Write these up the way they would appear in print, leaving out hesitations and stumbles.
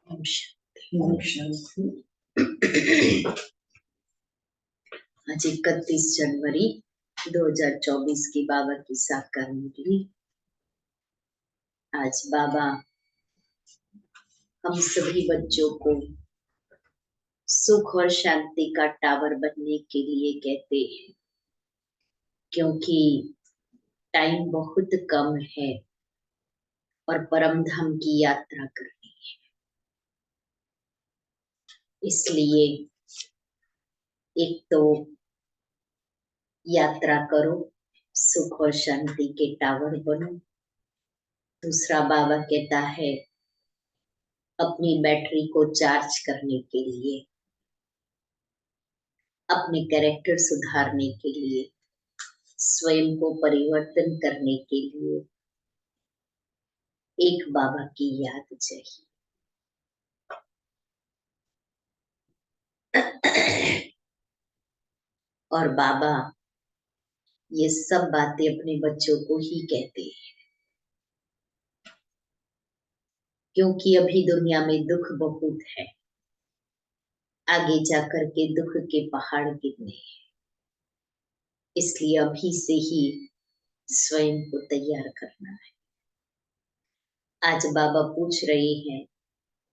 आज 31 जनवरी 2024 की बाबा की साकार मुरली। आज बाबा हम सभी बच्चों को सुख और शांति का टावर बनने के लिए कहते हैं, क्योंकि टाइम बहुत कम है और परम धाम की यात्रा करनी है। इसलिए एक तो यात्रा करो, सुख और शांति के टावर बनो। दूसरा बाबा कहता है अपनी बैटरी को चार्ज करने के लिए, अपने कैरेक्टर सुधारने के लिए, स्वयं को परिवर्तन करने के लिए एक बाबा की याद चाहिए। और बाबा ये सब बातें अपने बच्चों को ही कहते हैं, क्योंकि अभी दुनिया में दुख बहुत है, आगे जाकर के दुख के पहाड़ गिरने हैं। इसलिए अभी से ही स्वयं को तैयार करना है। आज बाबा पूछ रहे हैं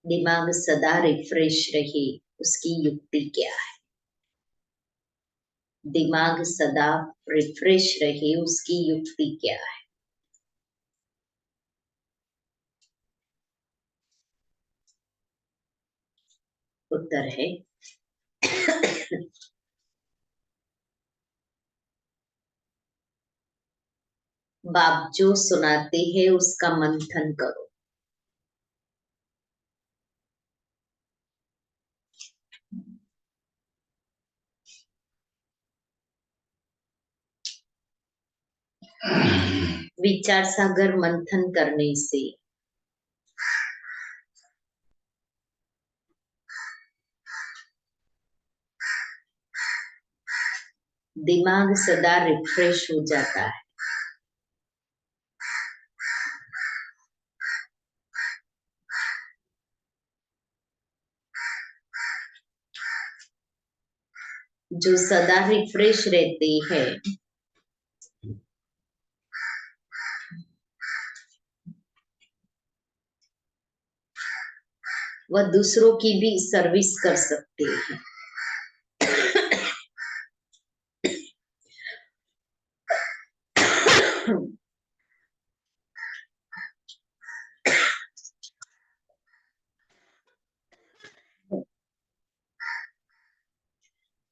दिमाग सदा रिफ्रेश रहे, उसकी युक्ति क्या है? दिमाग सदा रिफ्रेश रहे, उसकी युक्ति क्या है? उत्तर है बाप जो सुनाते हैं उसका मंथन करो। विचार सागर मंथन करने से दिमाग सदा रिफ्रेश हो जाता है। जो सदा रिफ्रेश रहते हैं वह दूसरों की भी सर्विस कर सकते हैं।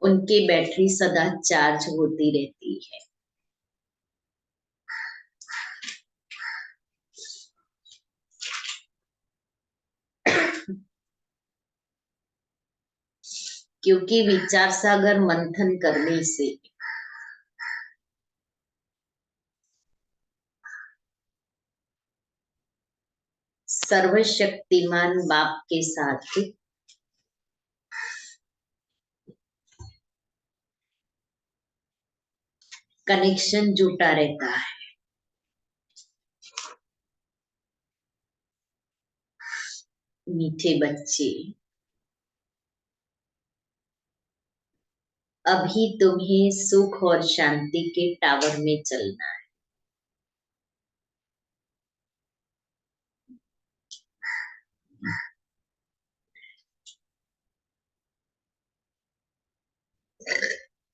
उनकी बैटरी सदा चार्ज होती रहती है। क्योंकि विचार सागर मंथन करने से सर्वशक्तिमान बाप के साथ कनेक्शन जुटा रहता है। मीठे बच्चे, अभी तुम्हें सुख और शांति के टावर में चलना है।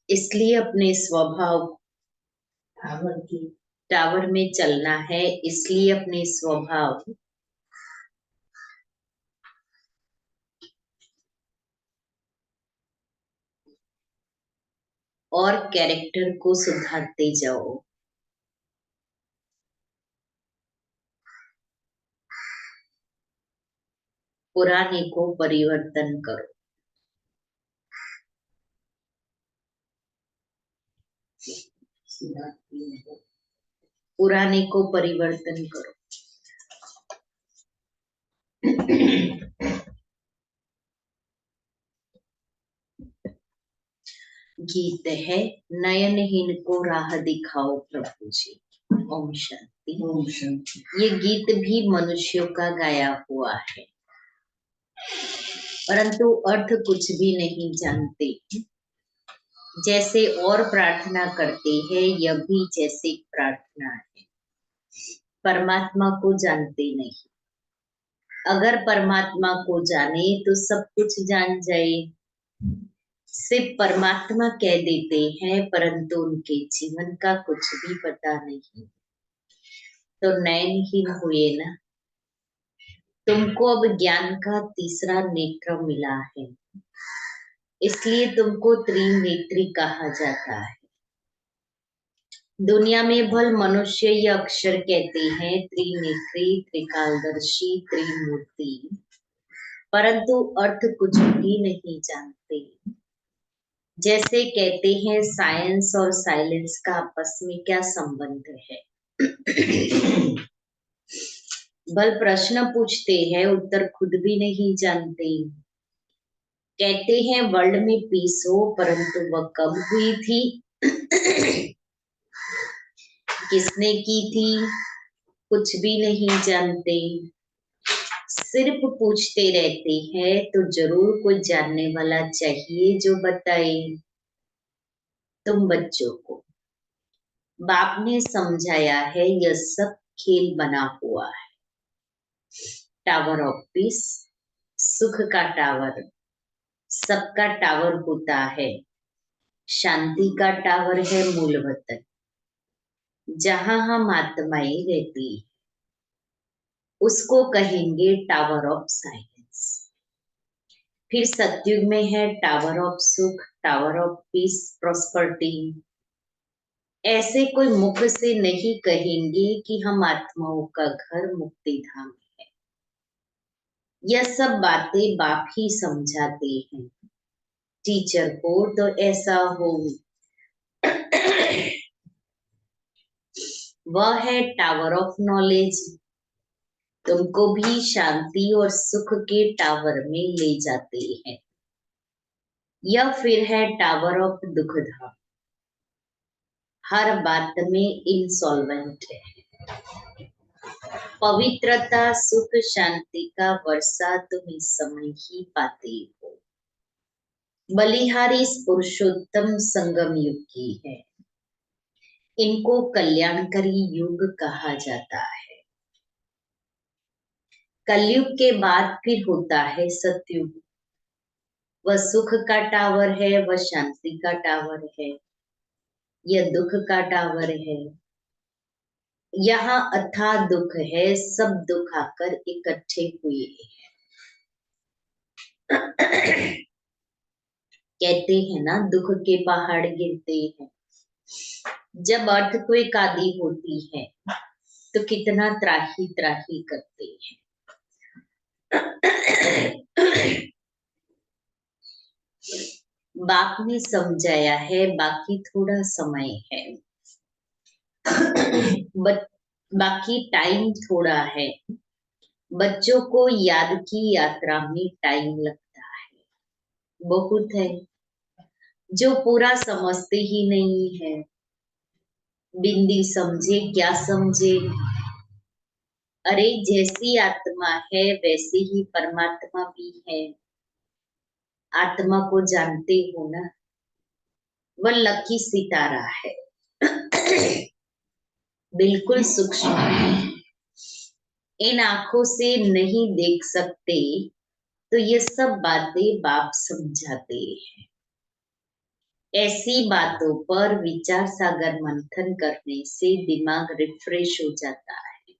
इसलिए अपने स्वभाव टावर में चलना है। इसलिए अपने स्वभाव और कैरेक्टर को सुधारते जाओ। पुराने को परिवर्तन करो। पुराने को परिवर्तन करो। गीत है नयनहीन को राह दिखाओ प्रभु जी। ओम शांति। ओम शांति। ये गीत भी मनुष्यों का गाया हुआ है। परंतु अर्थ कुछ भी नहीं जानते। जैसे और प्रार्थना करते हैं, यह भी जैसे प्रार्थना है, परमात्मा को जानते नहीं। अगर परमात्मा को जाने तो सब कुछ जान जाए। सिर्फ परमात्मा कह देते हैं, परंतु उनके जीवन का कुछ भी पता नहीं। तो नयनहीन हुए ना। तुमको अब ज्ञान का तीसरा नेत्र मिला है, इसलिए तुमको त्रिनेत्री कहा जाता है। दुनिया में भल मनुष्य ये अक्षर कहते हैं त्रिनेत्री, त्रिकालदर्शी, त्रिमूर्ति, परंतु अर्थ कुछ भी नहीं जानते। जैसे कहते हैं साइंस और साइलेंस का आपस में क्या संबंध है। भल प्रश्न पूछते हैं, उत्तर खुद भी नहीं जानते। कहते हैं वर्ल्ड में पीस हो, परंतु वह कब हुई थी, किसने की थी, कुछ भी नहीं जानते। सिर्फ पूछते रहते हैं, तो जरूर कोई जानने वाला चाहिए जो बताए। तुम बच्चों को बाप ने समझाया है, यह सब खेल बना हुआ है। टावर ऑफ पीस, सुख का टावर, सबका टावर होता है। शांति का टावर है मूल वतन, जहां हम आत्माएं रहती, उसको कहेंगे टावर ऑफ साइलेंस। फिर सतयुग में है टावर ऑफ सुख, टावर ऑफ पीस, प्रॉस्पर्टी। ऐसे कोई मुख से नहीं कहेंगे कि हम आत्माओं का घर मुक्ति धाम है। यह सब बातें बाप ही समझाते हैं। टीचर हो तो ऐसा हो। वह है टावर ऑफ नॉलेज, तुमको भी शांति और सुख के टावर में ले जाते हैं। यह फिर है टावर ऑफ दुख धाम, हर बात में इंसॉल्वेंट है। पवित्रता, सुख, शांति का वर्षा तुम इस समय ही पाते हो। बलिहारी इस पुरुषोत्तम संगम युग की है। इनको कल्याणकारी युग कहा जाता है। कलयुग के बाद फिर होता है सतयुग। वह सुख का टावर है, वह शांति का टावर है, यह दुख का टावर है। यहाँ अथाह दुख है, सब दुख आकर इकट्ठे हुए हैं। कहते हैं ना, दुख के पहाड़ गिरते हैं। जब अर्थक्वेक आदि होती है तो कितना त्राही त्राही करते हैं। बाप ने समझाया है, बाकी थोड़ा समय है, बाकी टाइम थोड़ा है। बच्चों को याद की यात्रा में टाइम लगता है, बहुत है। जो पूरा समझते ही नहीं है, बिंदी समझे क्या समझे। अरे जैसी आत्मा है वैसे ही परमात्मा भी है। आत्मा को जानते हो ना, वह लकी सितारा है। बिल्कुल सूक्ष्म है, इन आंखों से नहीं देख सकते, तो ये सब बातें बाप समझाते हैं। ऐसी बातों पर विचार सागर मंथन करने से दिमाग रिफ्रेश हो जाता है।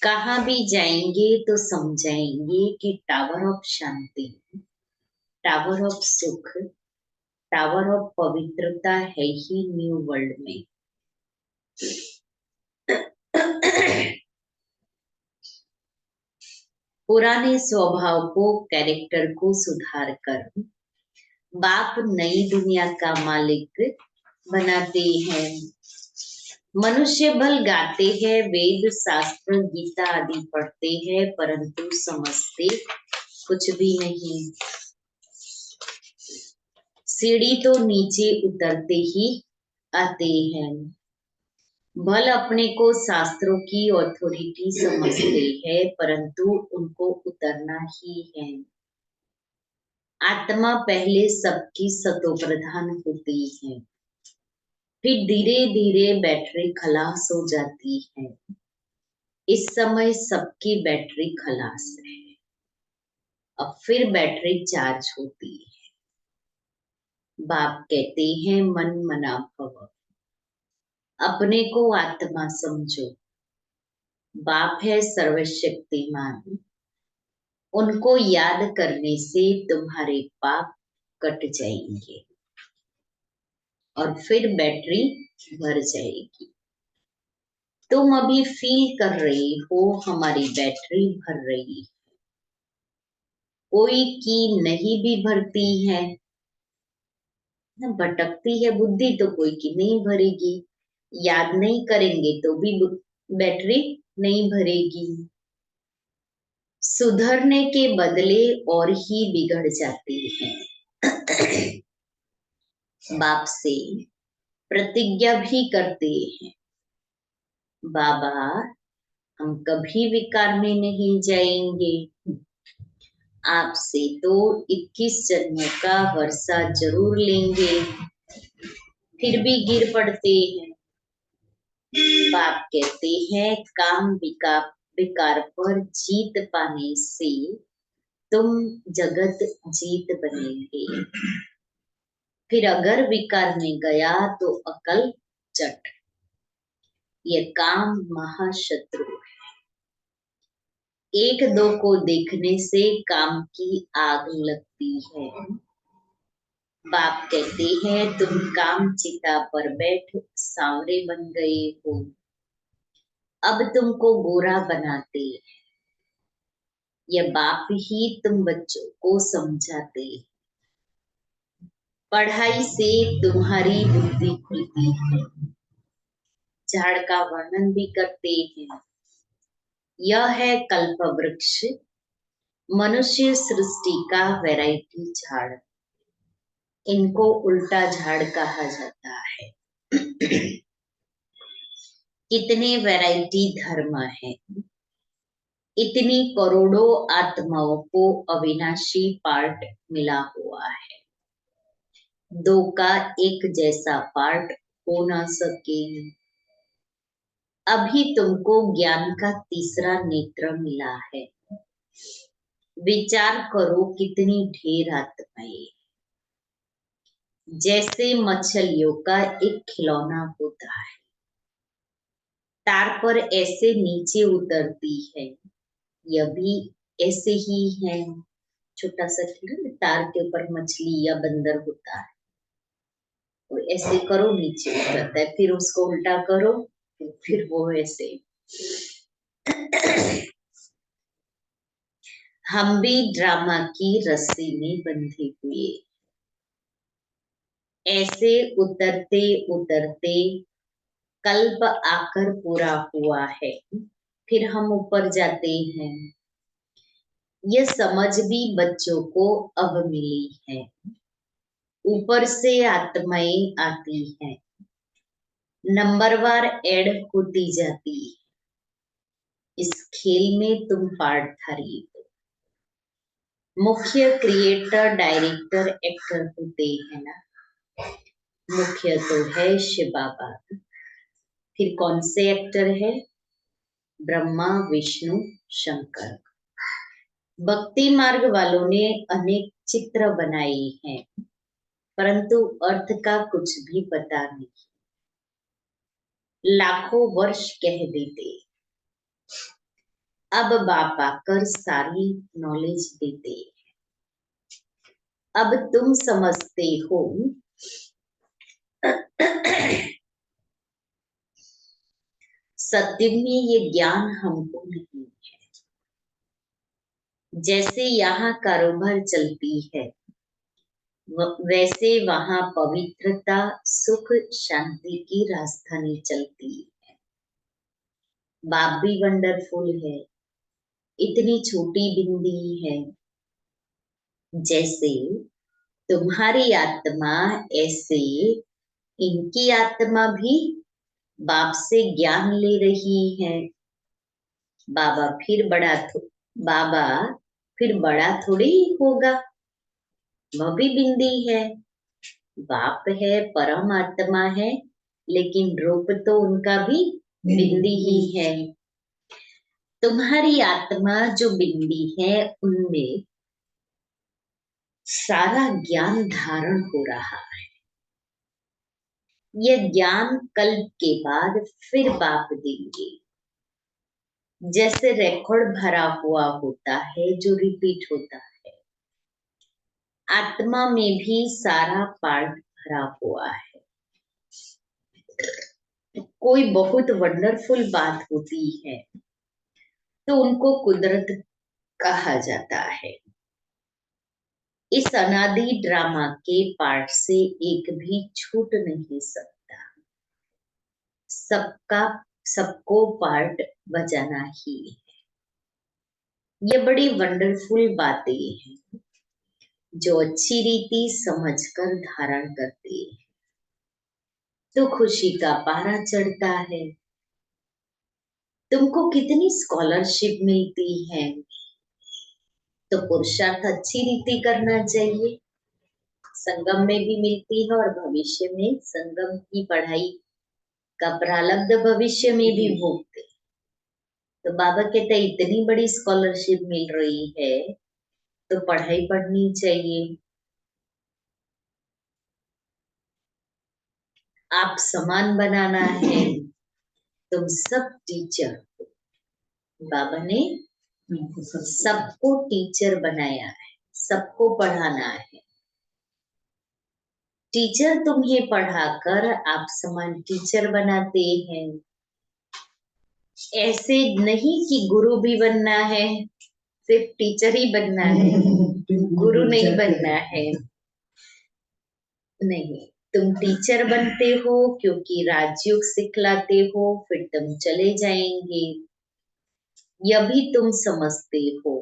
कहाँ भी जाएंगे तो समझाएंगे कि tower of Shanti, tower of सुख, टावर ऑफ पवित्रता है ही न्यू वर्ल्ड में। पुराने स्वभाव को, कैरेक्टर को सुधार कर बाप नई दुनिया का मालिक बनाते हैं। मनुष्य बल गाते हैं, वेद शास्त्र गीता आदि पढ़ते हैं, परंतु समझते कुछ भी नहीं। सीढ़ी तो नीचे उतरते ही आते हैं। भल अपने को शास्त्रों की अथॉरिटी समझते हैं, परंतु उनको उतरना ही है। आत्मा पहले सबकी सतो प्रधान होती है, फिर धीरे धीरे बैटरी खलास हो जाती है। इस समय सबकी बैटरी खलास है, अब फिर बैटरी चार्ज होती है। बाप कहते हैं मन मना भव, अपने को आत्मा समझो। बाप है सर्वशक्तिमान, उनको याद करने से तुम्हारे पाप कट जाएंगे और फिर बैटरी भर जाएगी। तुम अभी फील कर रही हो हमारी बैटरी भर रही है। कोई की नहीं भी भरती है, भटकती है बुद्धि, तो कोई की नहीं भरेगी। याद नहीं करेंगे तो भी बैटरी नहीं भरेगी। सुधरने के बदले और ही बिगड़ जाती है। बाप से प्रतिज्ञा भी करते हैं, बाबा हम कभी विकार में नहीं जाएंगे। आपसे तो 21 जन्मों का वर्षा जरूर लेंगे, फिर भी गिर पड़ते हैं। बाप कहते हैं काम विकार पर जीत पाने से तुम जगत जीत बनेंगे। फिर अगर विकार में गया तो अकल चट। ये काम महाशत्रु है। एक दो को देखने से काम की आग लगती है। बाप कहते हैं तुम काम चिता पर बैठ सांवरे बन गए हो, अब तुमको गोरा बनाते हैं। यह बाप ही तुम बच्चों को समझाते हैं। पढ़ाई से तुम्हारी बुद्धि खुलती है। झाड़ का वर्णन भी करते हैं। यह है कल्प वृक्ष, मनुष्य सृष्टि का वैरायटी झाड़। इनको उल्टा झाड़ कहा जाता है। कितने वैरायटी धर्म है, इतनी करोड़ों आत्माओं को अविनाशी पार्ट मिला हुआ है। दो का एक जैसा पार्ट हो न सके। अभी तुमको ज्ञान का तीसरा नेत्र मिला है। विचार करो कितनी ढेर आत्माएं, जैसे मछलियों का एक खिलौना होता है, तार पर ऐसे नीचे उतरती है, यह भी ऐसे ही है। छोटा सा खिलौना, तार के ऊपर मछली या बंदर होता है, तो ऐसे करो नीचे उतरता है, फिर उसको उल्टा करो फिर वो ऐसे। हम भी ड्रामा की रस्सी में बंधे हुए, ऐसे उतरते उतरते कल्प आकर पूरा हुआ है, फिर हम ऊपर जाते हैं। यह समझ भी बच्चों को अब मिली है। ऊपर से आत्माएं आती हैं, नंबरवार ऐड होती जाती है। इस खेल में तुम पार्टधारी हो। मुख्य क्रिएटर डायरेक्टर एक्टर होते हैं ना। मुख्य तो है शिव बाबा, फिर कौन से एक्टर है? ब्रह्मा विष्णु शंकर। भक्ति मार्ग वालों ने अनेक चित्र बनाए हैं, परंतु अर्थ का कुछ भी पता नहीं। लाखों वर्ष कह देते, अब बाप आकर सारी नॉलेज देते। अब तुम समझते हो सत्य में ये ज्ञान हमको नहीं है। जैसे यहाँ कारोबार चलती है, वैसे वहां पवित्रता सुख शांति की राजधानी चलती है। बाप भी वंडरफुल है, इतनी छोटी बिंदी है। जैसे तुम्हारी आत्मा, ऐसे इनकी आत्मा भी बाप से ज्ञान ले रही हैं। बाबा फिर बाबा फिर बड़ा थोड़ी होगा, वह भी बिंदी है। बाप है, परमात्मा है, लेकिन रूप तो उनका भी बिंदी ही है। तुम्हारी आत्मा जो बिंदी है, उनमें सारा ज्ञान धारण हो रहा है। यह ज्ञान कल्प के बाद फिर बाप देंगे। जैसे रिकॉर्ड भरा हुआ होता है जो रिपीट होता है, आत्मा में भी सारा पार्ट भरा हुआ है। कोई बहुत वंडरफुल बात होती है तो उनको कुदरत कहा जाता है। इस अनादि ड्रामा के पार्ट से एक भी छूट नहीं सकता। सबका सबको पार्ट बजाना ही है। ये बड़ी वंडरफुल बातें हैं जो अच्छी रीति समझकर धारण करते हैं तो खुशी का पारा चढ़ता है। तुमको कितनी स्कॉलरशिप मिलती है, तो पुरुषार्थ अच्छी रीति करना चाहिए। संगम में भी मिलती है और भविष्य में संगम की पढ़ाई का प्रारब्ध भविष्य में भी भोगते। तो बाबा कहते हैं इतनी बड़ी स्कॉलरशिप मिल रही है तो पढ़ाई पढ़नी चाहिए। आप समान बनाना है। तुम सब टीचर, बाबा ने सबको टीचर बनाया है, सबको पढ़ाना है। टीचर तुम्हें पढ़ाकर आप समान टीचर बनाते हैं। ऐसे नहीं कि गुरु भी बनना है, सिर्फ टीचर ही बनना है, गुरु नहीं बनना है। नहीं, तुम टीचर बनते हो क्योंकि राजयोग सिखलाते हो, फिर तुम चले जाएंगे। यह भी तुम समझते हो।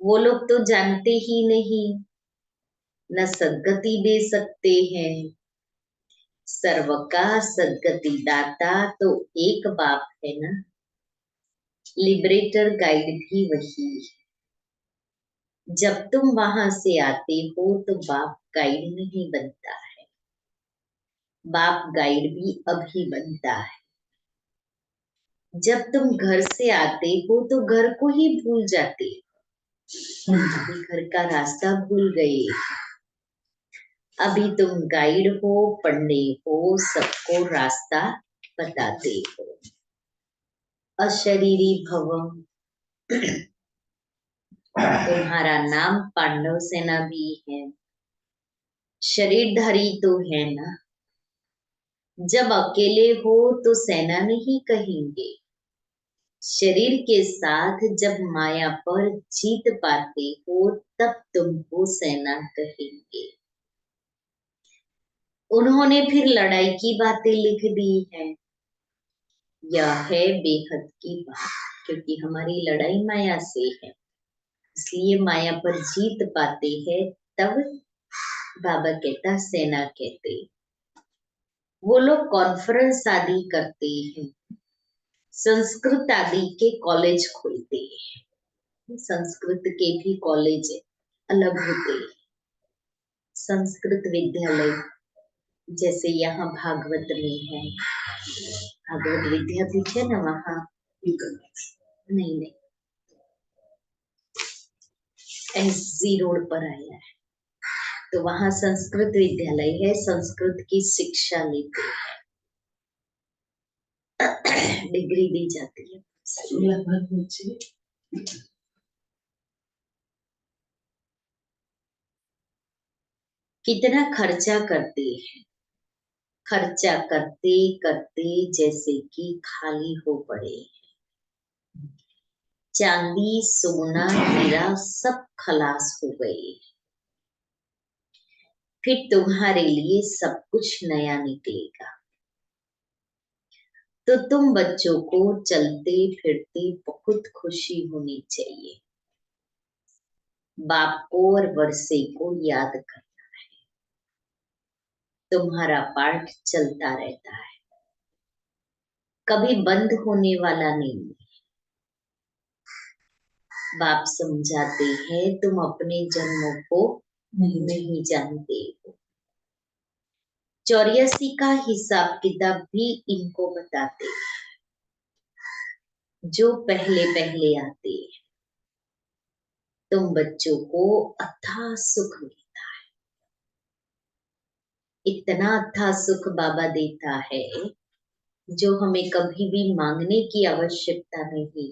वो लोग तो जानते ही नहीं, न सद्गति दे सकते हैं। सर्व का सद्गति दाता तो एक बाप है ना। लिबरेटर गाइड भी वही है। जब तुम वहां से आते हो तो बाप गाइड नहीं बनता है, बाप गाइड भी अभी बनता है। जब तुम घर से आते हो तो घर को ही भूल जाते हो, अभी घर का रास्ता भूल गए। अभी तुम गाइड हो, पढ़ने हो, सबको रास्ता बताते हो। अशरीरी भव, तुम्हारा नाम पांडव सेना भी है। शरीरधारी तो है ना। जब अकेले हो तो सेना नहीं कहेंगे, शरीर के साथ जब माया पर जीत पाते हो तब तुमको सेना कहेंगे। उन्होंने फिर लड़ाई की बातें लिख दी है। यह है बेहद की बात, क्योंकि हमारी लड़ाई माया से है, इसलिए माया पर जीत पाते हैं। तब बाबा कहता सेना कहते। वो लोग कॉन्फ्रेंस आदि करते हैं, संस्कृत आदि के कॉलेज खोलते हैं। संस्कृत के भी कॉलेज अलग होते हैं। संस्कृत विद्यालय जैसे यहाँ भागवत में है, भागवत विद्यापीठ है ना, वहाँ नहीं नहीं, एसजी रोड पर आया है, तो वहाँ संस्कृत विद्यालय है, संस्कृत की शिक्षा लेते हैं, डिग्री दी जाती है। कितना खर्चा करते हैं, खर्चा करते करते जैसे कि खाली हो पड़े। चांदी सोना हीरा सब खलास हो गए, फिर तुम्हारे लिए सब कुछ नया निकलेगा। तो तुम बच्चों को चलते फिरते बहुत खुशी होनी चाहिए। बाप को और वर्षे को याद करना है। तुम्हारा पाठ चलता रहता है। कभी बंद होने वाला नहीं। बाप समझाते हैं तुम अपने जन्मों को नहीं जानते हो। 84 का हिसाब किताब भी इनको बताते हैं, जो पहले पहले आते हैं। तुम बच्चों को अथाह सुख मिलता है, इतना अथाह सुख बाबा देता है जो हमें कभी भी मांगने की आवश्यकता नहीं,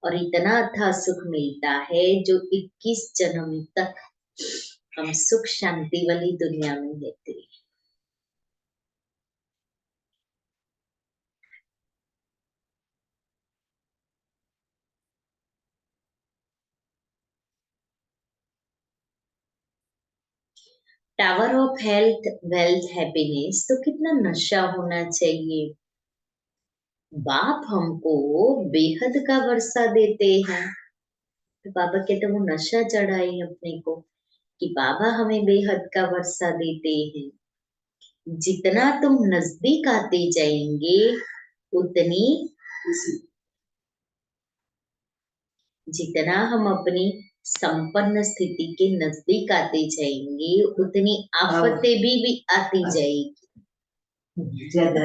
और इतना अथाह सुख मिलता है जो 21 जन्म तक हम सुख शांति वाली दुनिया में रहते हैं। Tower of health, wealth, happiness तो कितना नशा होना चाहिए। बाप हमको बेहद का वर्षा देते हैं, तो बाबा कहते वो नशा चढ़ाई अपने को कि बाबा हमें बेहद का वर्षा देते हैं। जितना तुम नजदीक आते जाएंगे उतनी, जितना हम अपनी संपन्न स्थिति के नजदीक आते जाएंगे उतनी आफतें भी आती जाएगी।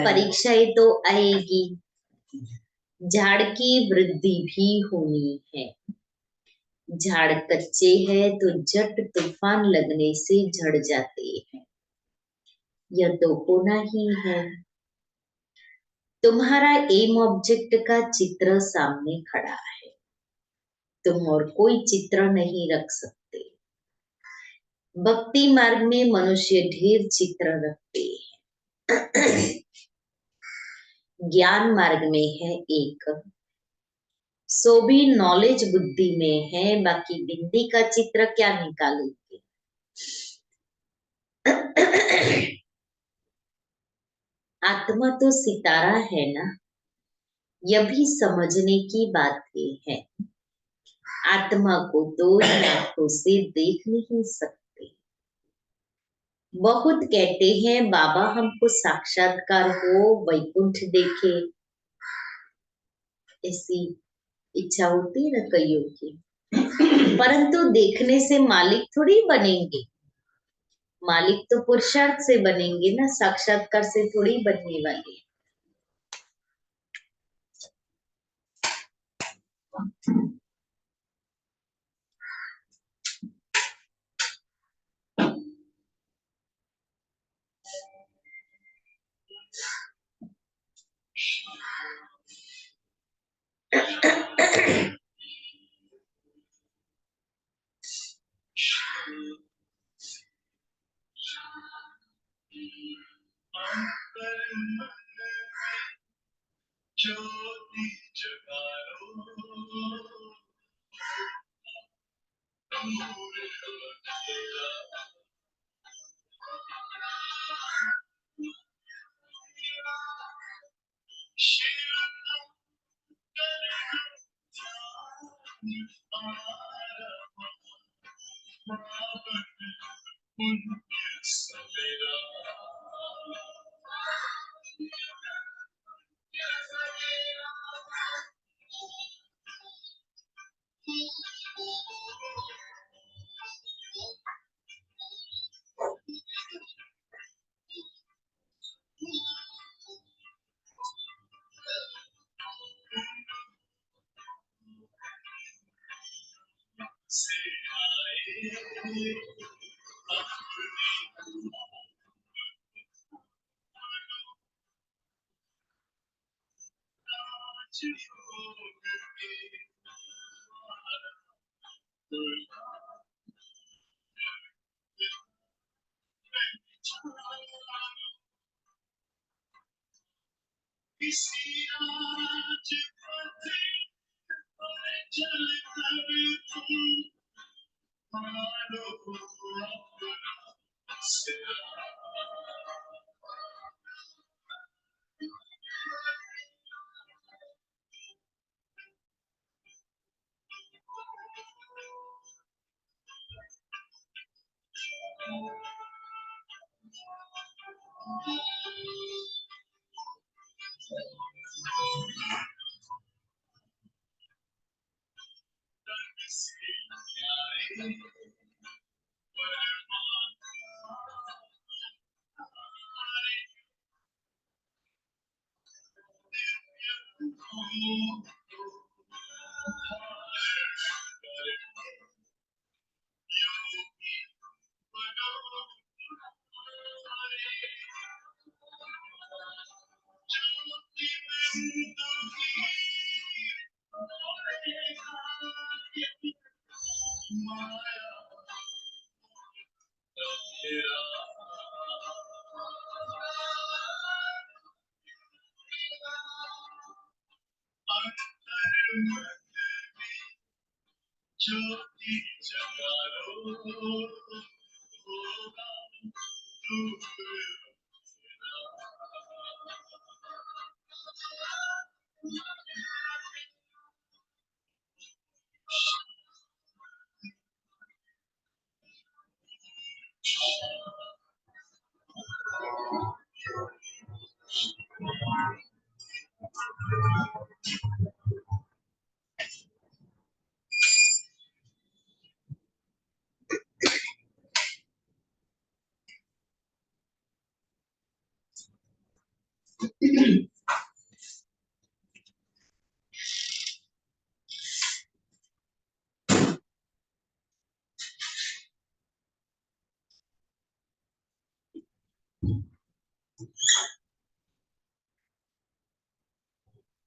परीक्षाएं तो आएगी, झाड़ की वृद्धि भी होनी है। झाड़ कच्चे हैं तो झट तूफान लगने से झड़ जाते हैं, यह तो होना ही है। तुम्हारा एम ऑब्जेक्ट का चित्र सामने खड़ा है, तुम और कोई चित्र नहीं रख सकते। भक्ति मार्ग में मनुष्य ढेर चित्र रखते हैं, ज्ञान मार्ग में है एक, सो भी नॉलेज बुद्धि में है, बाकी बिंदी का चित्र क्या निकालेंगे। आत्मा तो सितारा है ना, यह भी समझने की बात है। आत्मा को दो आंखों से देख नहीं सकते। बहुत कहते हैं बाबा हमको साक्षात्कार हो, वैकुंठ देखे, ऐसी इच्छा होती है ना कईयों की। परंतु देखने से मालिक थोड़ी बनेंगे, मालिक तो पुरुषार्थ से बनेंगे ना, साक्षात्कार से थोड़ी बनने वाले।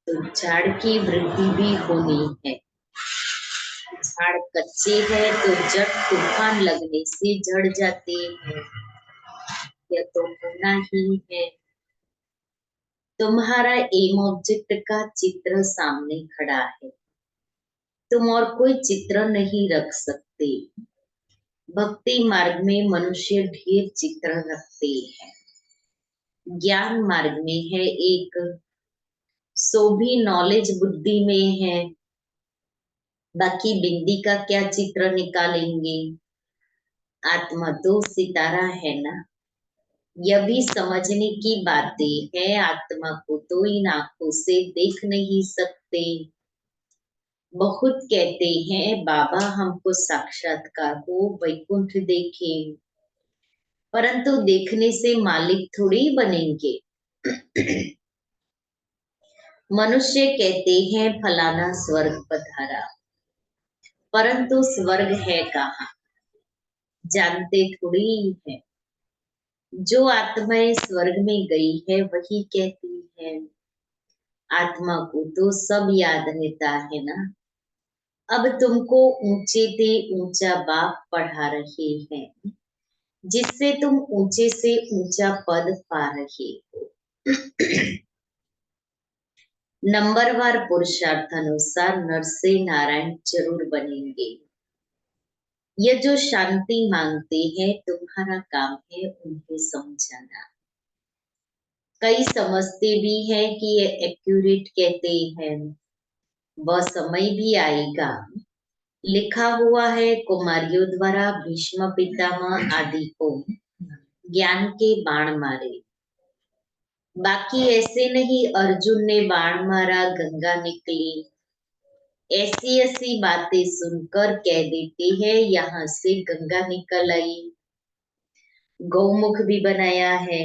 तो झाड़ की वृद्धि भी होनी है। झाड़ कच्चे हैं तो जब तूफान लगने से झड़ जाते हैं, यह तो होना ही है। तुम्हारा एम ऑब्जेक्ट का चित्र सामने खड़ा है, तुम और कोई चित्र नहीं रख सकते। भक्ति मार्ग में मनुष्य ढेर चित्र रखते हैं, ज्ञान मार्ग में है एक, सो भी नॉलेज बुद्धि में है। बाकी बिंदी का क्या चित्र निकालेंगे? आत्मा तो सितारा है ना। यह भी समझने की बातें है, आत्मा को तो इन आंखों से देख नहीं सकते। बहुत कहते हैं बाबा हमको साक्षात्कार हो, वैकुंठ देखे, परंतु देखने से मालिक थोड़ी बनेंगे। मनुष्य कहते हैं फलाना स्वर्ग पधारा, परंतु स्वर्ग है कहाँ, जानते थोड़ी है। जो आत्माएं स्वर्ग में गई है वही कहती है। आत्मा को तो सब याद रहता है ना। अब तुमको ऊंचे से ऊंचा बाप पढ़ा रहे हैं, जिससे तुम ऊंचे से ऊंचा पद पा रहे हो। नंबरवार पुरुषार्थ अनुसार नर से नारायण जरूर बनेंगे। ये जो शांति मांगते हैं, तुम्हारा काम है उन्हें समझाना। कई समझते भी हैं कि ये एक्यूरेट कहते हैं, वह समय भी आएगा। लिखा हुआ है कुमारियों द्वारा भीष्म पितामह आदि को ज्ञान के बाण मारे। बाकी ऐसे नहीं अर्जुन ने बाण मारा गंगा निकली, ऐसी ऐसी बातें सुनकर कह देते हैं यहाँ से गंगा निकल आई। गौमुख भी बनाया है।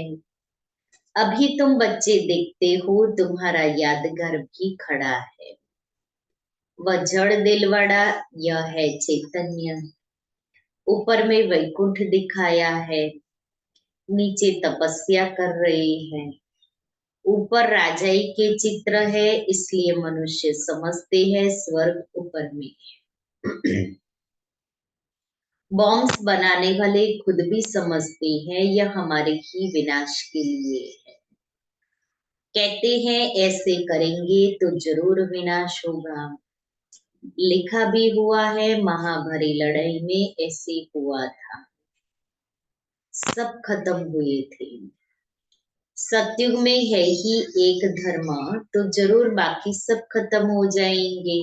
अभी तुम बच्चे देखते हो, तुम्हारा यादगार भी खड़ा है। वह जड़ दिलवाड़ा, यह है चैतन्य। ऊपर में वैकुंठ दिखाया है, नीचे तपस्या कर रहे हैं। ऊपर राजाई के चित्र है, इसलिए मनुष्य समझते हैं स्वर्ग ऊपर में है। बॉम्ब्स बनाने वाले खुद भी समझते हैं यह हमारे ही विनाश के लिए है। कहते हैं ऐसे करेंगे तो जरूर विनाश होगा। लिखा भी हुआ है महाभारी लड़ाई में ऐसे हुआ था, सब खत्म हुए थे। सतयुग में है ही एक धर्म, तो जरूर बाकी सब खत्म हो जाएंगे।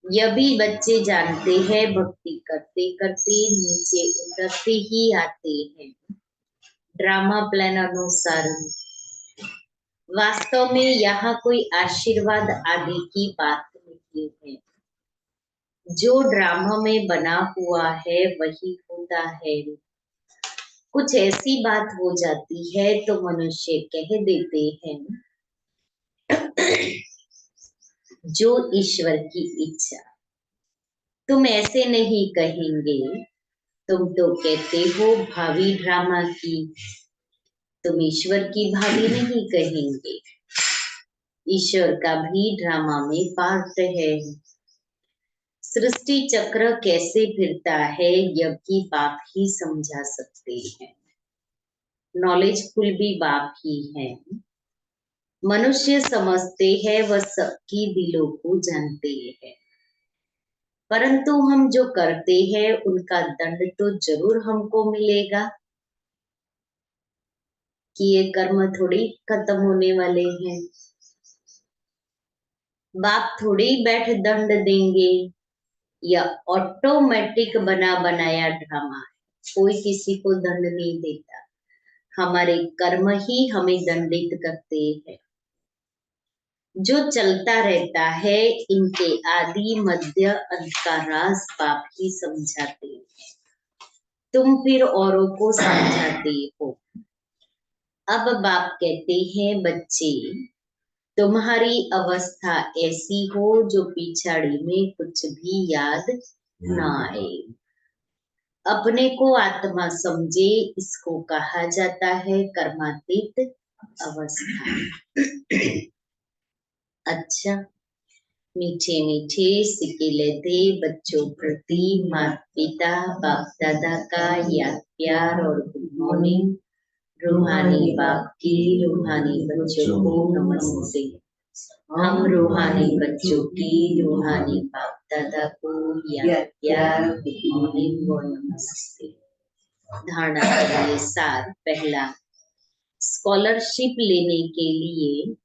यह भी बच्चे जानते हैं, भक्ति करते करते नीचे उतरते ही आते हैं ड्रामा प्लान अनुसार। वास्तव में यहाँ कोई आशीर्वाद आदि की बात नहीं है। जो ड्रामा में बना हुआ है वही होता है। कुछ ऐसी बात हो जाती है तो मनुष्य कह देते हैं जो ईश्वर की इच्छा। तुम ऐसे नहीं कहेंगे, तुम तो कहते हो भावी ड्रामा की। तुम ईश्वर की भावी नहीं कहेंगे, ईश्वर का भी ड्रामा में पार्ट है। सृष्टि चक्र कैसे फिरता है यह भी बाप ही समझा सकते हैं। नॉलेजफुल भी बाप ही है। मनुष्य समझते हैं वह सबकी दिलों को जानते हैं, परंतु हम जो करते हैं उनका दंड तो जरूर हमको मिलेगा कि ये कर्म थोड़ी खत्म होने वाले हैं। बाप थोड़ी बैठ दंड देंगे, या ऑटोमेटिक बना बनाया ड्रामा है। कोई किसी को दंड नहीं देता, हमारे कर्म ही हमें दंडित करते हैं। जो चलता रहता है इनके आदि मध्य अंत का राज बाप ही समझाते हैं, तुम फिर औरों को समझाते हो। अब बाप कहते हैं बच्चे, तुम्हारी अवस्था ऐसी हो जो पिछाड़ी में कुछ भी याद ना आए। अपने को आत्मा समझे, इसको कहा जाता है कर्मातीत अवस्था। अच्छा, मीठे मीठे सिक्के लेते बच्चों प्रति माता पिता बाप दादा का याद प्यार और गुड मॉर्निंग। रूहानी बाप की रूहानी बच्चों को नमस्ते। हम रूहानी बच्चों की रूहानी बाप दादा को याद प्यार गुड मॉर्निंग और नमस्ते। धारणा करिए सार। पहला, स्कॉलरशिप लेने के लिए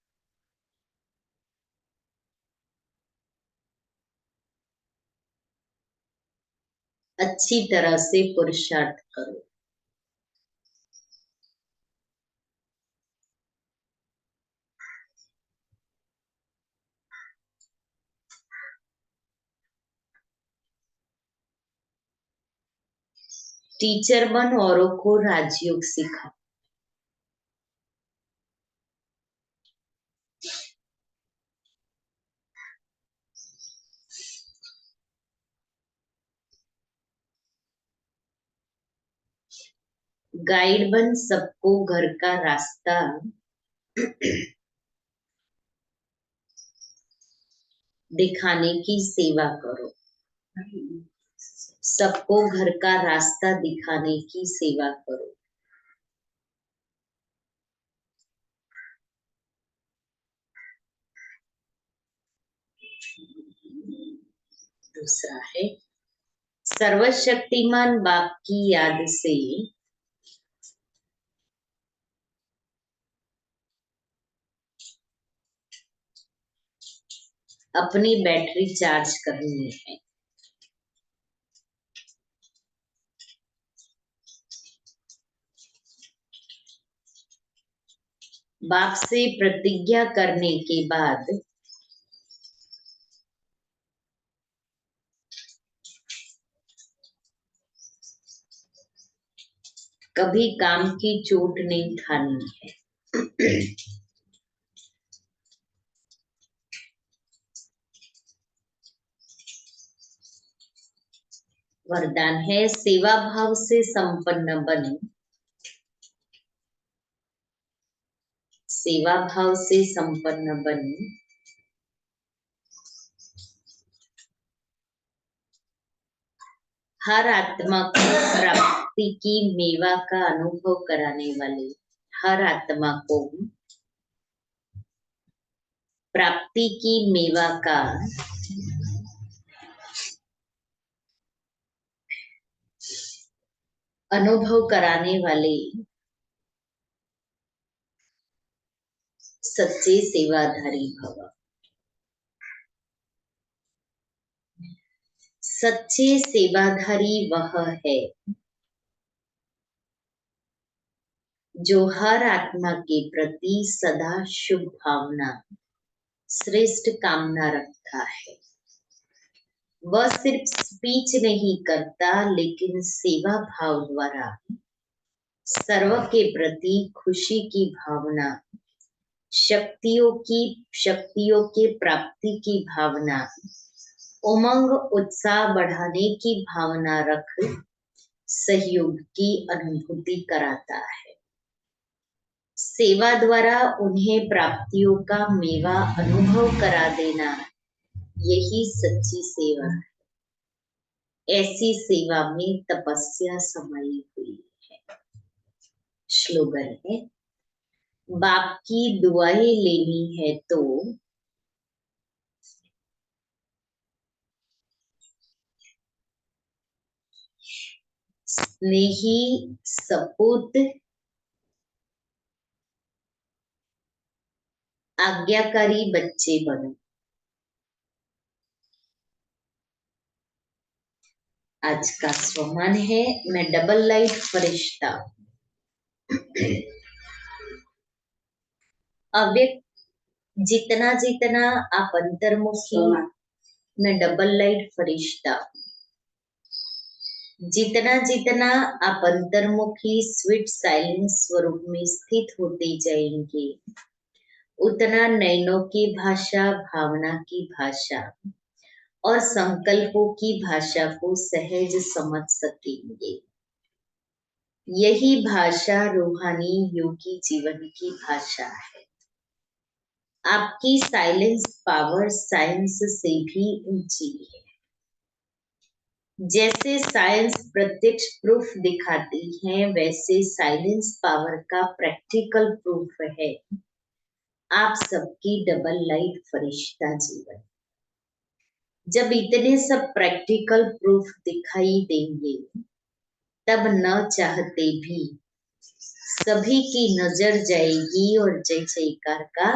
अच्छी तरह से पुरुषार्थ करो। टीचर बन औरों को राजयोग सिखा। गाइड बन सबको घर का रास्ता दिखाने की सेवा करो। सबको घर का रास्ता दिखाने की सेवा करो। दूसरा है, सर्वशक्तिमान बाप की याद से अपनी बैटरी चार्ज करनी है। बाप से प्रतिज्ञा करने के बाद कभी काम की चोट नहीं खानी है। वरदान है, सेवा भाव से संपन्न बने। सेवा भाव से संपन्न बने। हर आत्मा को प्राप्ति की मेवा का अनुभव कराने वाले, हर आत्मा को प्राप्ति की मेवा का अनुभव कराने वाले सच्चे सेवाधारी भव। सच्चे सेवाधारी वह है जो हर आत्मा के प्रति सदा शुभ भावना श्रेष्ठ कामना रखता है। वह सिर्फ स्पीच नहीं करता, लेकिन सेवा भाव द्वारा सर्व के प्रति खुशी की भावना, शक्तियों के प्राप्ति की भावना, उमंग उत्साह बढ़ाने की भावना रख सहयोग की अनुभूति कराता है। सेवा द्वारा उन्हें प्राप्तियों का मेवा अनुभव करा देना, यही सच्ची सेवा है। ऐसी सेवा में तपस्या समाई हुई है। स्लोगन है, बाप की दुआएं लेनी है तो स्नेही सपूत आज्ञाकारी बच्चे बनो। आज का स्वमान है, मैं डबल लाइट फरिश्ता। अव्यक्त, जितना जितना आप अंतर्मुखी, मैं डबल लाइट फरिश्ता, जितना जितना आप अंतर्मुखी स्वीट साइलेंस स्वरूप में स्थित होते जाएंगे, उतना नयनों की भाषा, भावना की भाषा और संकल्पों की भाषा को सहज समझ सकेंगे। यही भाषा रूहानी योगी जीवन की भाषा है। आपकी साइलेंस पावर साइंस से भी ऊंची है। जैसे साइंस प्रत्यक्ष प्रूफ दिखाती है, वैसे साइलेंस पावर का प्रैक्टिकल प्रूफ है आप सबकी डबल लाइट फरिश्ता जीवन। जब इतने सब प्रैक्टिकल प्रूफ दिखाई देंगे, तब न चाहते भी सभी की नजर जाएगी और जय जयकार का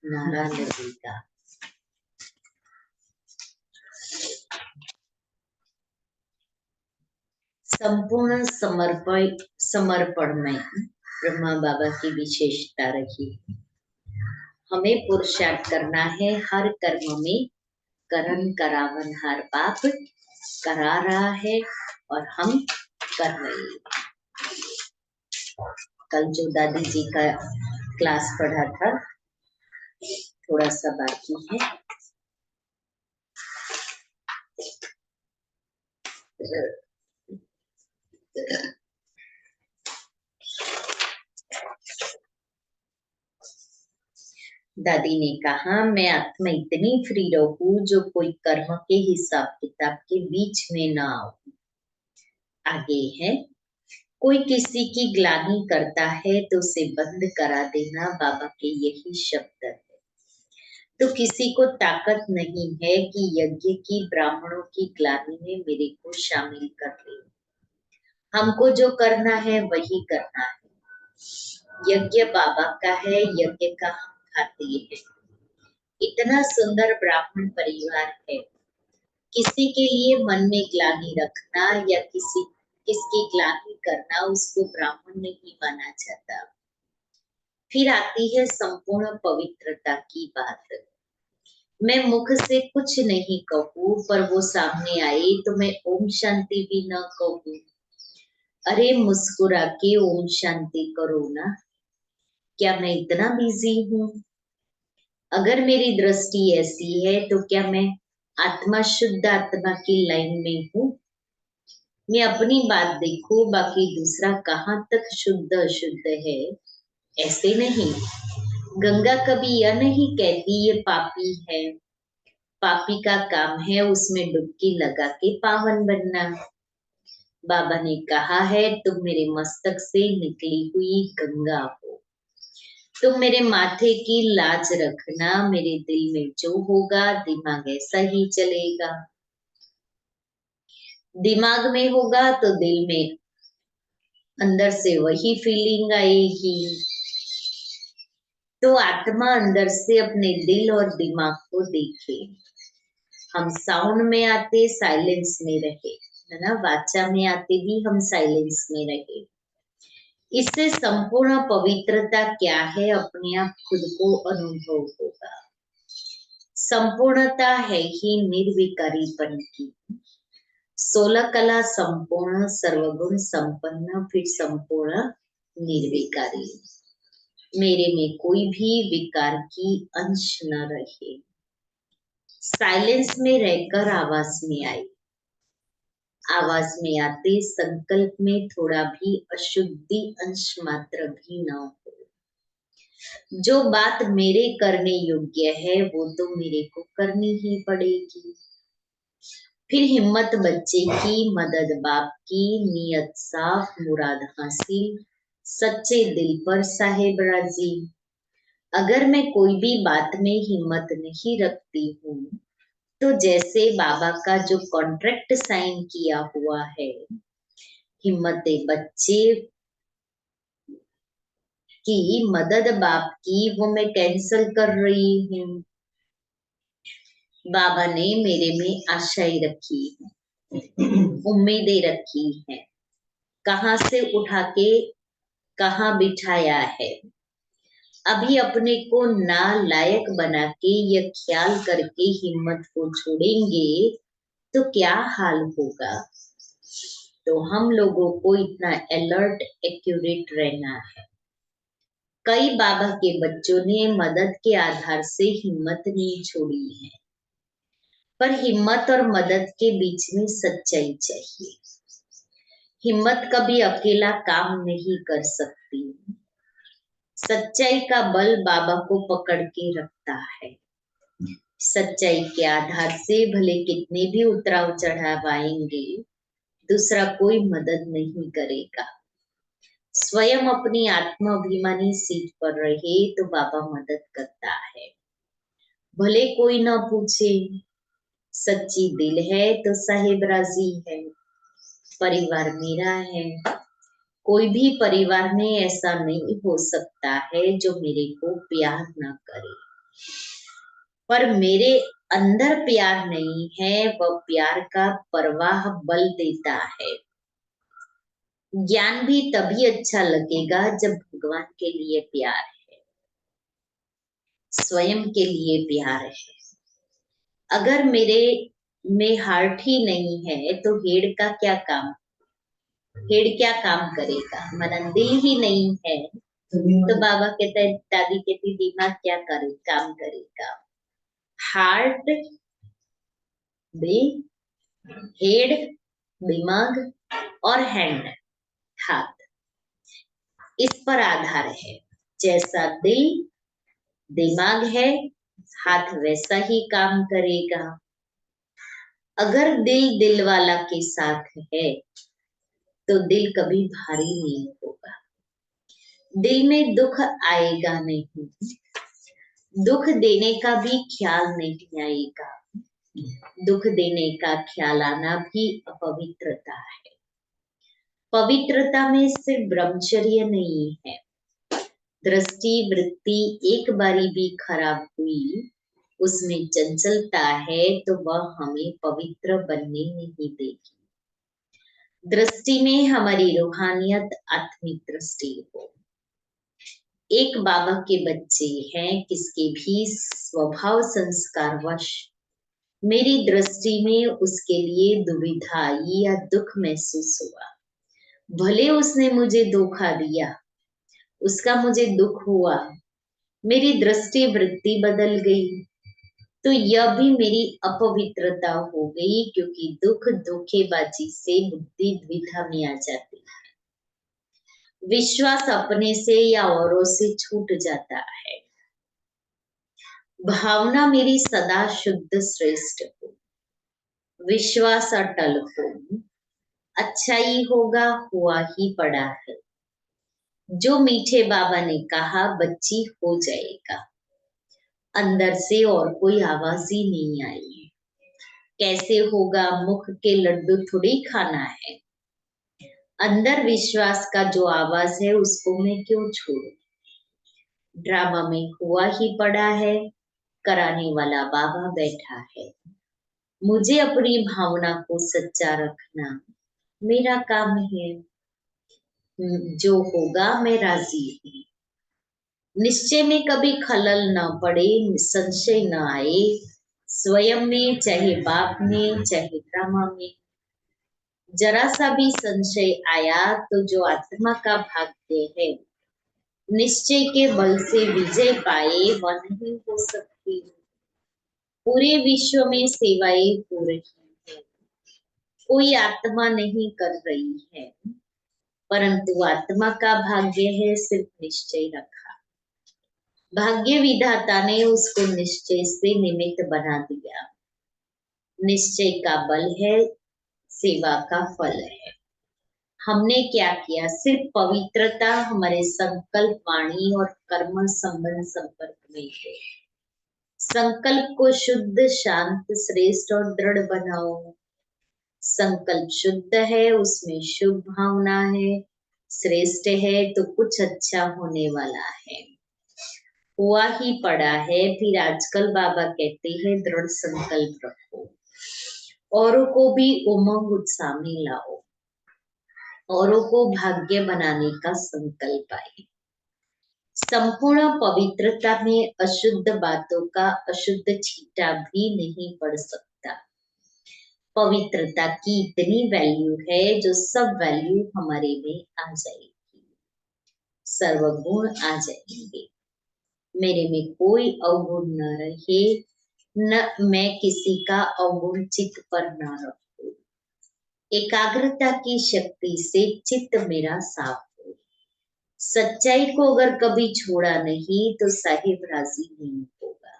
नारा लगेगा। संपूर्ण समर्पण में ब्रह्मा बाबा की विशेषता रही। हमें पुरुषार्थ करना है, हर कर्म में करण करावन हर पाप करा रहा है और हम कर रहे हैं। कल जो दादी जी का क्लास पढ़ा था, थोड़ा सा बाकी है। दादी ने कहा, मैं आत्मा इतनी फ्री रहूं जो कोई कर्म के हिसाब किताब के बीच में ना आऊं। आगे है, कोई किसी की ग्लानि करता है तो उसे बंद करा देना, बाबा के यही शब्द है। तो किसी को ताकत नहीं है कि यज्ञ की ब्राह्मणों की ग्लानि में मेरे को शामिल कर ले। हमको जो करना है वही करना है। यज्ञ बाबा का है, यज्ञ का हम खाते हैं। इतना सुंदर ब्राह्मण परिवार है। किसी के लिए मन में ग्लानि रखना या किसकी ग्लानि करना, उसको ब्राह्मण नहीं माना जाता। फिर आती है संपूर्ण पवित्रता की बात। मैं मुख से कुछ नहीं कहूँ, पर वो सामने आए तो मैं ओम शांति भी न कहूँ। अरे मुस्कुरा के ओम शांति करो ना, क्या मैं इतना बिजी हूँ? अगर मेरी दृष्टि ऐसी है तो क्या मैं आत्मा, शुद्ध आत्मा की लाइन में हूँ? मैं अपनी बात देखूं, बाकी दूसरा कहाँ तक शुद्ध अशुद्ध है, ऐसे नहीं। गंगा कभी यह नहीं कहती ये पापी है। पापी का काम है उसमें डुबकी लगा के पावन बनना। बाबा ने कहा है, तुम मेरे मस्तक से निकली हुई गंगा हो। तुम मेरे माथे की लाज रखना, मेरे दिल में जो होगा दिमाग ऐसा ही चलेगा। दिमाग में होगा तो दिल में अंदर से वही फीलिंग आएगी। तो आत्मा अंदर से अपने दिल और दिमाग को देखे। हम साउंड में आते साइलेंस में रहे, है ना, वाचा में आते भी हम साइलेंस में रहे। इससे संपूर्ण पवित्रता क्या है, अपने आप खुद को अनुभव होगा। संपूर्णता है ही निर्विकारीपन की। 16 कला संपूर्ण, सर्वगुण संपन्न, फिर संपूर्ण निर्विकारी। मेरे में कोई भी विकार की अंश न रहे। साइलेंस में रहकर आवाज में आई। आवाज में आते संकल्प में थोड़ा भी अशुद्धि अंश मात्र भी न हो। जो बात मेरे करने योग्य है वो तो मेरे को करनी ही पड़ेगी। फिर हिम्मत बच्चे की, मदद बाप की, नियत साफ, मुराद हासिल, सच्चे दिल पर साहेब राजी। अगर मैं कोई भी बात में हिम्मत नहीं रखती हूँ तो जैसे बाबा का जो कॉन्ट्रैक्ट साइन किया हुआ है, हिम्मते बच्चे की, मदद बाप की, वो मैं कैंसल कर रही हूँ। बाबा ने मेरे में आशाएं रखी है, उम्मीदें रखी है, कहाँ से उठा के कहाँ बिठाया है। अभी अपने को नालायक बना के यह ख्याल करके हिम्मत को छोड़ेंगे तो क्या हाल होगा। तो हम लोगों को इतना अलर्ट, एक्यूरेट रहना है। कई बाबा के बच्चों ने मदद के आधार से हिम्मत नहीं छोड़ी है, पर हिम्मत और मदद के बीच में सच्चाई चाहिए। हिम्मत कभी अकेला काम नहीं कर सकती। सच्चाई का बल बाबा को पकड़ के रखता है। सच्चाई के आधार से भले कितने भी उतराव चढ़ाव आएंगे, दूसरा कोई मदद नहीं करेगा। स्वयं अपनी आत्माभिमानी सीट पर रहे तो बाबा मदद करता है। भले कोई ना पूछे, सच्ची दिल है तो साहेब राजी है। परिवार मेरा है। कोई भी परिवार में ऐसा नहीं हो सकता है जो मेरे को प्यार ना करे। पर मेरे अंदर प्यार नहीं है, वह प्यार का प्रवाह बल देता है। ज्ञान भी तभी अच्छा लगेगा जब भगवान के लिए प्यार है, स्वयं के लिए प्यार है। अगर मेरे में हार्ट ही नहीं है तो हेड का क्या काम, हेड क्या काम करेगा। हमारा दिल ही नहीं है तो बाबा कहते हैं, दादी कहती दिमाग क्या करे, काम करेगा। हार्ट, दिल, हेड, दिमाग और हैंड, हाथ, इस पर आधार है। जैसा दिल दिमाग है, हाथ वैसा ही काम करेगा। अगर दिल दिल वाला के साथ है तो दिल कभी भारी नहीं होगा। दिल में दुख आएगा नहीं, दुख देने का भी ख्याल नहीं आएगा। दुख देने का ख्याल आना भी अपवित्रता है। पवित्रता में सिर्फ ब्रह्मचर्य नहीं है। दृष्टि वृत्ति एक बारी भी खराब हुई, उसमें चंचलता है तो वह हमें पवित्र बनने नहीं देगी। दृष्टि में हमारी रूहानियत आत्मिक दृष्टि हो। एक बाबा के बच्चे हैं, किसके भी स्वभाव संस्कारवश मेरी दृष्टि में उसके लिए दुविधा आई या दुख महसूस हुआ। भले उसने मुझे धोखा दिया, उसका मुझे दुख हुआ, मेरी दृष्टि वृत्ति बदल गई तो यह भी मेरी अपवित्रता हो गई, क्योंकि दुख धोखेबाजी से बुद्धि द्विधा में आ जाती है। विश्वास अपने से या औरों से छूट जाता है। भावना मेरी सदा शुद्ध श्रेष्ठ हो, विश्वास अटल हो, अच्छा ही होगा, हुआ ही पड़ा है। जो मीठे बाबा ने कहा बच्ची हो जाएगा, अंदर से और कोई आवाज ही नहीं आई है। कैसे होगा, मुख के लड्डू थोड़ी खाना है। अंदर विश्वास का जो आवाज है उसको मैं क्यों छोड़ू। ड्रामा में हुआ ही पड़ा है, कराने वाला बाबा बैठा है। मुझे अपनी भावना को सच्चा रखना मेरा काम है। जो होगा मैं राजी हूँ। निश्चय में कभी खलल न पड़े, संशय न आए, स्वयं में, चाहे बाप में, चाहे ब्रह्मा में। जरा सा भी संशय आया तो जो आत्मा का भाग्य है निश्चय के बल से विजय पाए वह नहीं हो सकती। पूरे विश्व में सेवाएं हो रही है, कोई आत्मा नहीं कर रही है, परंतु आत्मा का भाग्य है सिर्फ निश्चय रखा। भाग्य विधाता ने उसको निश्चय से निमित्त बना दिया। निश्चय का बल है, सेवा का फल है। हमने क्या किया? सिर्फ पवित्रता हमारे संकल्प, वाणी और कर्म संबंध संपर्क में है। संकल्प को शुद्ध, शांत, श्रेष्ठ और दृढ़ बनाओ। संकल्प शुद्ध है, उसमें शुभ भावना है, श्रेष्ठ है तो कुछ अच्छा होने वाला है, हुआ ही पड़ा है। फिर आजकल बाबा कहते हैं दृढ़ संकल्प रखो, औरों को भी उमंग उत्साह में लाओ, औरों को भाग्य बनाने का संकल्प आए। संपूर्ण पवित्रता में अशुद्ध बातों का अशुद्ध छींटा भी नहीं पड़ सकता। पवित्रता की इतनी वैल्यू है जो सब वैल्यू हमारे में आ जाएगी, सर्वगुण आ जाएंगे। मेरे में कोई अवगुण न रहे, न मैं किसी का अवगुण चित्त पर न रखूं। एकाग्रता की शक्ति से चित्त मेरा साफ हो। सच्चाई को अगर कभी छोड़ा नहीं तो साहिब राजी नहीं होगा।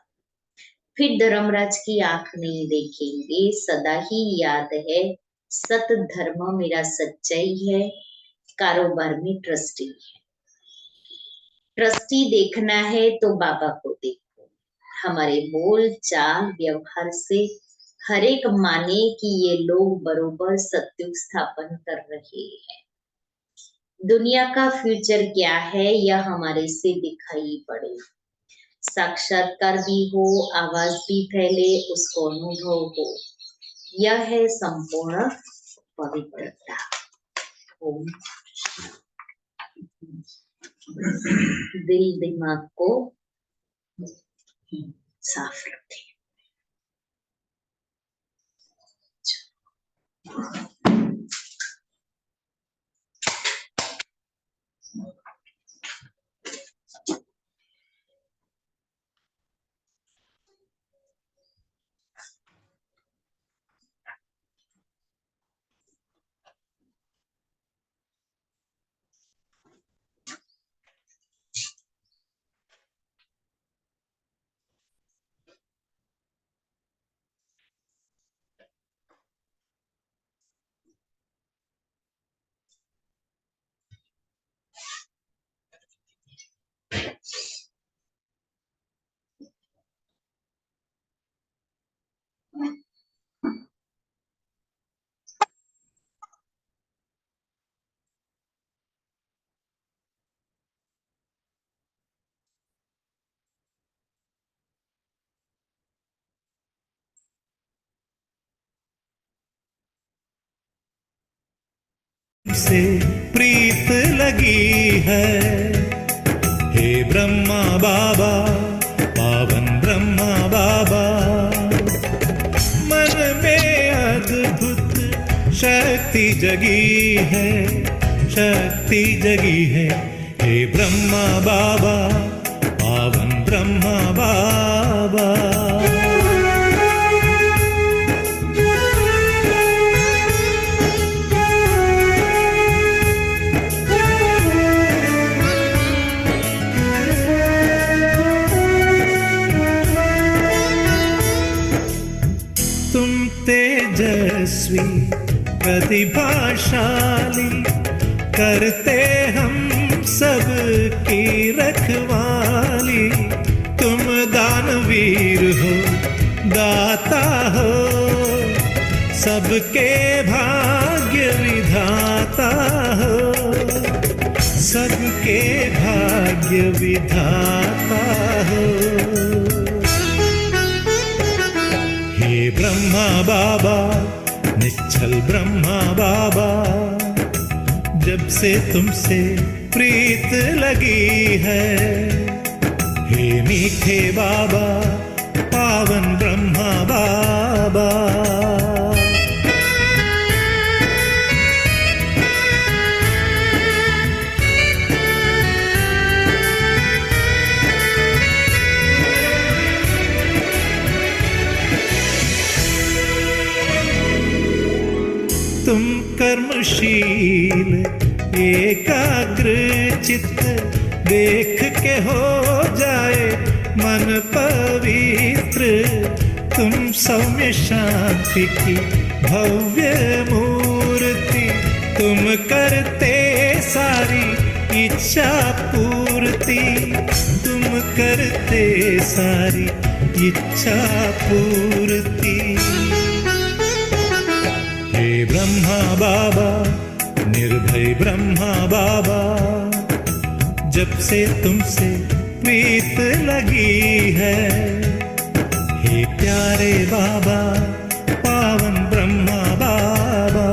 फिर धर्मराज की आंख नहीं देखेंगे। सदा ही याद है सत धर्म मेरा सच्चाई है, कारोबार में ट्रस्टी है। ट्रस्टी देखना है तो बाबा को देखो। हमारे बोल चाल व्यवहार से हर एक माने कि ये लोग बरोबर सत्युग स्थापन कर रहे हैं। दुनिया का फ्यूचर क्या है यह हमारे से दिखाई पड़े। साक्षात्कार भी हो, आवाज भी फैले, उसको अनुभव हो। यह है संपूर्ण पवित्रता। ओम। दिल दिमाग को साफ रखें। से प्रीत लगी है, हे ब्रह्मा बाबा, पावन ब्रह्मा बाबा। मन में अद्भुत शक्ति जगी है, शक्ति जगी है, हे ब्रह्मा बाबा, पावन ब्रह्मा बाबा। तेजस्वी प्रतिभाशाली, करते हम सब की रखवाली। तुम दानवीर हो, दाता हो, सबके भाग्य विधाता हो, सबके भाग्य विधाता हो। हे ब्रह्मा बाबा, निश्चल ब्रह्मा बाबा, जब से तुमसे प्रीत लगी है, हे मीठे बाबा, पावन ब्रह्मा बाबा। तुम कर्मशील एकाग्र चित्त, देख के हो जाए मन पवित्र। तुम सौम्य शांति की भव्य मूर्ति, तुम करते सारी इच्छा पूर्ति। तुम करते सारी इच्छा पूर्ति। हे ब्रह्मा बाबा, निर्भय ब्रह्मा बाबा, जब से तुमसे प्रीत लगी है। हे प्यारे बाबा, पावन ब्रह्मा बाबा।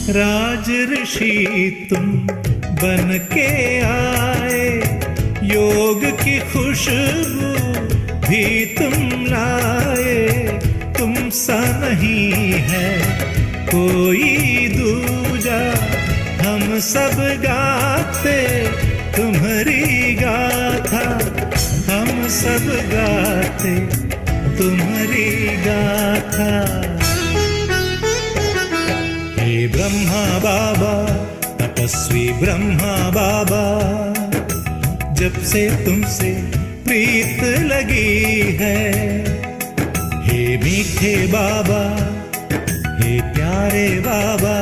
राज ऋषि तुम बन के आए, योग की खुशबू भी तुम लाए। तुम सा नहीं है कोई दूजा, हम सब गाते तुम्हारी गाथा। हम सब गाते तुम्हारी गाथा। हे ब्रह्मा बाबा, तपस्वी ब्रह्मा बाबा, जब से तुमसे प्रीत लगी है। हे मीठे बाबा, हे प्यारे बाबा,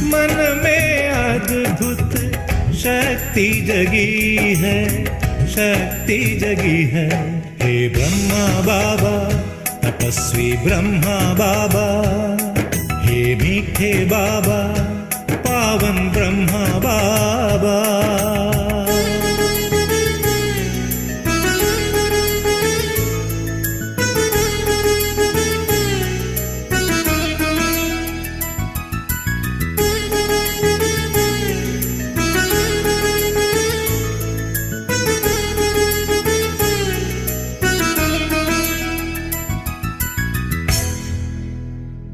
मन में अद्भुत शक्ति जगी है, शक्ति जगी है। हे ब्रह्मा बाबा, तपस्वी ब्रह्मा बाबा, हे मीठे बाबा, पावन ब्रह्मा बाबा।